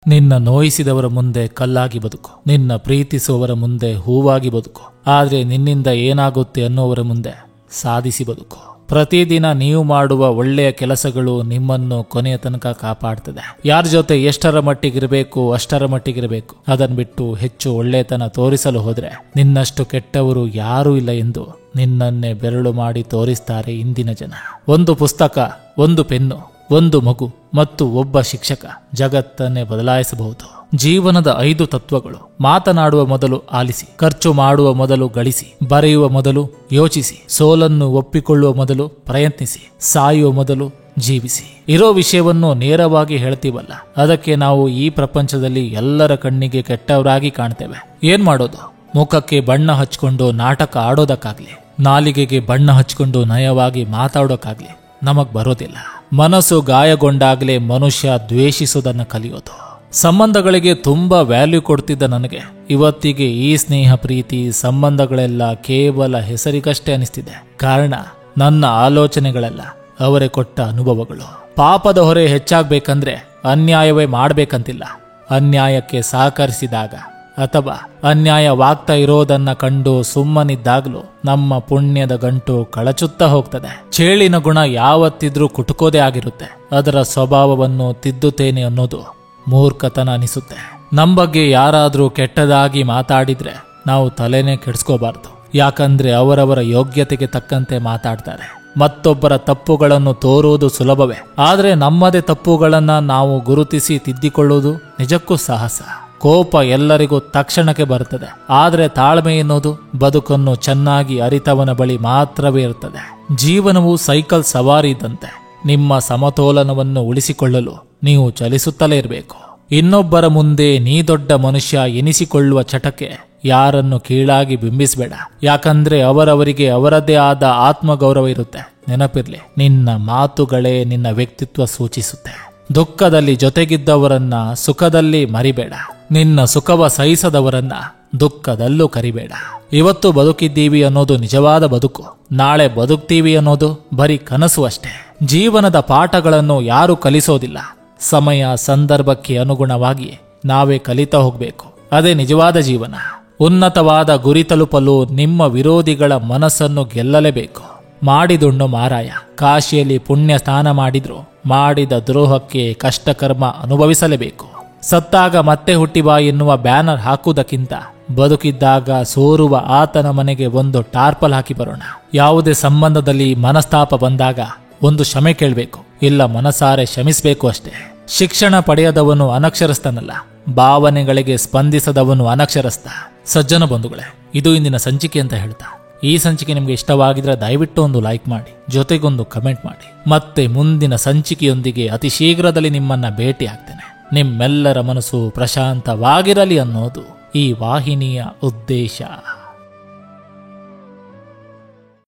ನಿನ್ನ ನೋಯಿಸಿದವರ ಮುಂದೆ ಕಲ್ಲಾಗಿ ಬದುಕು, ನಿನ್ನ ಪ್ರೀತಿಸುವವರ ಮುಂದೆ ಹೂವಾಗಿ ಬದುಕು, ಆದ್ರೆ ನಿನ್ನಿಂದ ಏನಾಗುತ್ತೆ ಅನ್ನೋವರ ಮುಂದೆ ಸಾಧಿಸಿ ಬದುಕು. ಪ್ರತಿದಿನ ನೀವು ಮಾಡುವ ಒಳ್ಳೆಯ ಕೆಲಸಗಳು ನಿಮ್ಮನ್ನು ಕೊನೆಯ ತನಕ ಕಾಪಾಡ್ತದೆ. ಯಾರ ಜೊತೆ ಎಷ್ಟರ ಮಟ್ಟಿಗಿರಬೇಕು ಅಷ್ಟರ ಮಟ್ಟಿಗಿರಬೇಕು. ಅದನ್ ಬಿಟ್ಟು ಹೆಚ್ಚು ಒಳ್ಳೆತನ ತೋರಿಸಲು ಹೋದ್ರೆ ನಿನ್ನಷ್ಟು ಕೆಟ್ಟವರು ಯಾರೂ ಇಲ್ಲ ಎಂದು ನಿನ್ನನ್ನೇ ಬೆರಳು ಮಾಡಿ ತೋರಿಸ್ತಾರೆ ಇಂದಿನ ಜನ. ಒಂದು ಪುಸ್ತಕ, ಒಂದು ಪೆನ್ನು, ಒಂದು ಮಗು ಮತ್ತು ಒಬ್ಬ ಶಿಕ್ಷಕ ಜಗತ್ತನ್ನೇ ಬದಲಾಯಿಸಬಹುದು. ಜೀವನದ 5 ತತ್ವಗಳು: ಮಾತನಾಡುವ ಮೊದಲು ಆಲಿಸಿ, ಖರ್ಚು ಮಾಡುವ ಮೊದಲು ಗಳಿಸಿ, ಬರೆಯುವ ಮೊದಲು ಯೋಚಿಸಿ, ಸೋಲನ್ನು ಒಪ್ಪಿಕೊಳ್ಳುವ ಮೊದಲು ಪ್ರಯತ್ನಿಸಿ, ಸಾಯುವ ಮೊದಲು ಜೀವಿಸಿ. ಇರೋ ವಿಷಯವನ್ನು ನೇರವಾಗಿ ಹೇಳ್ತೀವಲ್ಲ, ಅದಕ್ಕೆ ನಾವು ಈ ಪ್ರಪಂಚದಲ್ಲಿ ಎಲ್ಲರ ಕಣ್ಣಿಗೆ ಕೆಟ್ಟವರಾಗಿ ಕಾಣ್ತೇವೆ. ಏನ್ ಮಾಡೋದು? ಮುಖಕ್ಕೆ ಬಣ್ಣ ಹಚ್ಕೊಂಡು ನಾಟಕ ಆಡೋದಕ್ಕಾಗ್ಲಿ, ನಾಲಿಗೆಗೆ ಬಣ್ಣ ಹಚ್ಕೊಂಡು ನಯವಾಗಿ ಮಾತಾಡೋಕ್ಕಾಗ್ಲಿ ನಮಗ್ ಬರೋದಿಲ್ಲ. ಮನಸ್ಸು ಗಾಯಗೊಂಡಾಗಲೇ ಮನುಷ್ಯ ದ್ವೇಷಿಸೋದನ್ನ ಕಲಿಯೋದು. ಸಂಬಂಧಗಳಿಗೆ ತುಂಬಾ ವ್ಯಾಲ್ಯೂ ಕೊಡ್ತಿದ್ದ ನನಗೆ ಇವತ್ತಿಗೆ ಈ ಸ್ನೇಹ ಪ್ರೀತಿ ಸಂಬಂಧಗಳೆಲ್ಲ ಕೇವಲ ಹೆಸರಿಗಷ್ಟೇ ಅನಿಸ್ತಿದೆ. ಕಾರಣ ನನ್ನ ಆಲೋಚನೆಗಳೆಲ್ಲ ಅವರೇ ಕೊಟ್ಟ ಅನುಭವಗಳು. ಪಾಪದ ಹೊರೆ ಹೆಚ್ಚಾಗ್ಬೇಕಂದ್ರೆ ಅನ್ಯಾಯವೇ ಮಾಡ್ಬೇಕಂತಿಲ್ಲ. ಅನ್ಯಾಯಕ್ಕೆ ಸಹಕರಿಸಿದಾಗ ಅಥವಾ ಅನ್ಯಾಯವಾಗ್ತಾ ಇರೋದನ್ನ ಕಂಡು ಸುಮ್ಮನಿದ್ದಾಗ್ಲೂ ನಮ್ಮ ಪುಣ್ಯದ ಗಂಟು ಕಳಚುತ್ತಾ ಹೋಗ್ತದೆ. ಚೇಳಿನ ಗುಣ ಯಾವತ್ತಿದ್ರೂ ಕುಟುಕೋದೇ ಆಗಿರುತ್ತೆ. ಅದರ ಸ್ವಭಾವವನ್ನು ತಿದ್ದುತ್ತೇನೆ ಅನ್ನೋದು ಮೂರ್ಖತನ ಅನಿಸುತ್ತೆ. ನಮ್ಮ ಬಗ್ಗೆ ಯಾರಾದ್ರೂ ಕೆಟ್ಟದಾಗಿ ಮಾತಾಡಿದ್ರೆ ನಾವು ತಲೆನೇ ಕೆಡಿಸ್ಕೋಬಾರ್ದು. ಯಾಕಂದ್ರೆ ಅವರವರ ಯೋಗ್ಯತೆಗೆ ತಕ್ಕಂತೆ ಮಾತಾಡ್ತಾರೆ. ಮತ್ತೊಬ್ಬರ ತಪ್ಪುಗಳನ್ನು ತೋರುವುದು ಸುಲಭವೇ, ಆದ್ರೆ ನಮ್ಮದೇ ತಪ್ಪುಗಳನ್ನ ನಾವು ಗುರುತಿಸಿ ತಿದ್ದಿಕೊಳ್ಳುವುದು ನಿಜಕ್ಕೂ ಸಾಹಸ. ಕೋಪ ಎಲ್ಲರಿಗೂ ತಕ್ಷಣಕ್ಕೆ ಬರುತ್ತದೆ, ಆದ್ರೆ ತಾಳ್ಮೆ ಎನ್ನುವುದು ಬದುಕನ್ನು ಚೆನ್ನಾಗಿ ಅರಿತವನ ಬಳಿ ಮಾತ್ರವೇ ಇರುತ್ತದೆ. ಜೀವನವು ಸೈಕಲ್ ಸವಾರಿ ಇದ್ದಂತೆ. ನಿಮ್ಮ ಸಮತೋಲನವನ್ನು ಉಳಿಸಿಕೊಳ್ಳಲು ನೀವು ಚಲಿಸುತ್ತಲೇ ಇರಬೇಕು. ಇನ್ನೊಬ್ಬರ ಮುಂದೆ ನೀ ದೊಡ್ಡ ಮನುಷ್ಯ ಎನಿಸಿಕೊಳ್ಳುವ ಚಟಕ್ಕೆ ಯಾರನ್ನು ಕೀಳಾಗಿ ಬಿಂಬಿಸಬೇಡ. ಯಾಕಂದ್ರೆ ಅವರವರಿಗೆ ಅವರದೇ ಆದ ಆತ್ಮಗೌರವ ಇರುತ್ತೆ. ನೆನಪಿರ್ಲಿ, ನಿನ್ನ ಮಾತುಗಳೇ ನಿನ್ನ ವ್ಯಕ್ತಿತ್ವ ಸೂಚಿಸುತ್ತೆ. ದುಃಖದಲ್ಲಿ ಜೊತೆಗಿದ್ದವರನ್ನ ಸುಖದಲ್ಲಿ ಮರಿಬೇಡ. ನಿನ್ನ ಸುಖವ ಸಹಿಸದವರನ್ನ ದುಃಖದಲ್ಲೂ ಕರಿಬೇಡ. ಇವತ್ತು ಬದುಕಿದ್ದೀವಿ ಅನ್ನೋದು ನಿಜವಾದ ಬದುಕು, ನಾಳೆ ಬದುಕ್ತೀವಿ ಅನ್ನೋದು ಬರೀ ಕನಸು ಅಷ್ಟೇ. ಜೀವನದ ಪಾಠಗಳನ್ನು ಯಾರು ಕಲಿಸೋದಿಲ್ಲ. ಸಮಯ ಸಂದರ್ಭಕ್ಕೆ ಅನುಗುಣವಾಗಿ ನಾವೇ ಕಲಿತಾ ಹೋಗ್ಬೇಕು. ಅದೇ ನಿಜವಾದ ಜೀವನ. ಉನ್ನತವಾದ ಗುರಿ ತಲುಪಲು ನಿಮ್ಮ ವಿರೋಧಿಗಳ ಮನಸ್ಸನ್ನು ಗೆಲ್ಲಲೇಬೇಕು. ಮಾಡಿದುಣ್ಣು ಮಾರಾಯ. ಕಾಶಿಯಲ್ಲಿ ಪುಣ್ಯ ಸ್ನಾನ ಮಾಡಿದ್ರು ಮಾಡಿದ ದ್ರೋಹಕ್ಕೆ ಕಷ್ಟಕರ್ಮ ಅನುಭವಿಸಲೇಬೇಕು. ಸತ್ತಾಗ ಮತ್ತೆ ಹುಟ್ಟಿಬಾ ಎನ್ನುವ ಬ್ಯಾನರ್ ಹಾಕುವುದಕ್ಕಿಂತ ಬದುಕಿದ್ದಾಗ ಸೋರುವ ಆತನ ಮನೆಗೆ ಒಂದು ಟಾರ್ಪಲ್ ಹಾಕಿ ಬರೋಣ. ಯಾವುದೇ ಸಂಬಂಧದಲ್ಲಿ ಮನಸ್ತಾಪ ಬಂದಾಗ ಒಂದು ಕ್ಷಮೆ ಕೇಳಬೇಕು, ಇಲ್ಲ ಮನಸಾರೆ ಕ್ಷಮಿಸಬೇಕು ಅಷ್ಟೇ. ಶಿಕ್ಷಣ ಪಡೆಯದವನು ಅನಕ್ಷರಸ್ಥನಲ್ಲ, ಭಾವನೆಗಳಿಗೆ ಸ್ಪಂದಿಸದವನು ಅನಕ್ಷರಸ್ಥ. ಸಜ್ಜನ ಬಂಧುಗಳೇ, ಇದು ಇಂದಿನ ಸಂಚಿಕೆ ಅಂತ ಹೇಳ್ತಾ, ಈ ಸಂಚಿಕೆ ನಿಮಗೆ ಇಷ್ಟವಾಗಿದ್ರೆ ದಯವಿಟ್ಟು ಒಂದು ಲೈಕ್ ಮಾಡಿ, ಜೊತೆಗೊಂದು ಕಮೆಂಟ್ ಮಾಡಿ. ಮತ್ತೆ ಮುಂದಿನ ಸಂಚಿಕೆಯೊಂದಿಗೆ ಅತಿ ಶೀಘ್ರದಲ್ಲಿ ನಿಮ್ಮನ್ನ ಭೇಟಿ ಆಗ್ತೇನೆ. ನಿಮ್ಮೆಲ್ಲರ ಮನಸ್ಸು ಪ್ರಶಾಂತವಾಗಿರಲಿ ಅನ್ನೋದು ಈ ವಾಹಿನಿಯ ಉದ್ದೇಶ.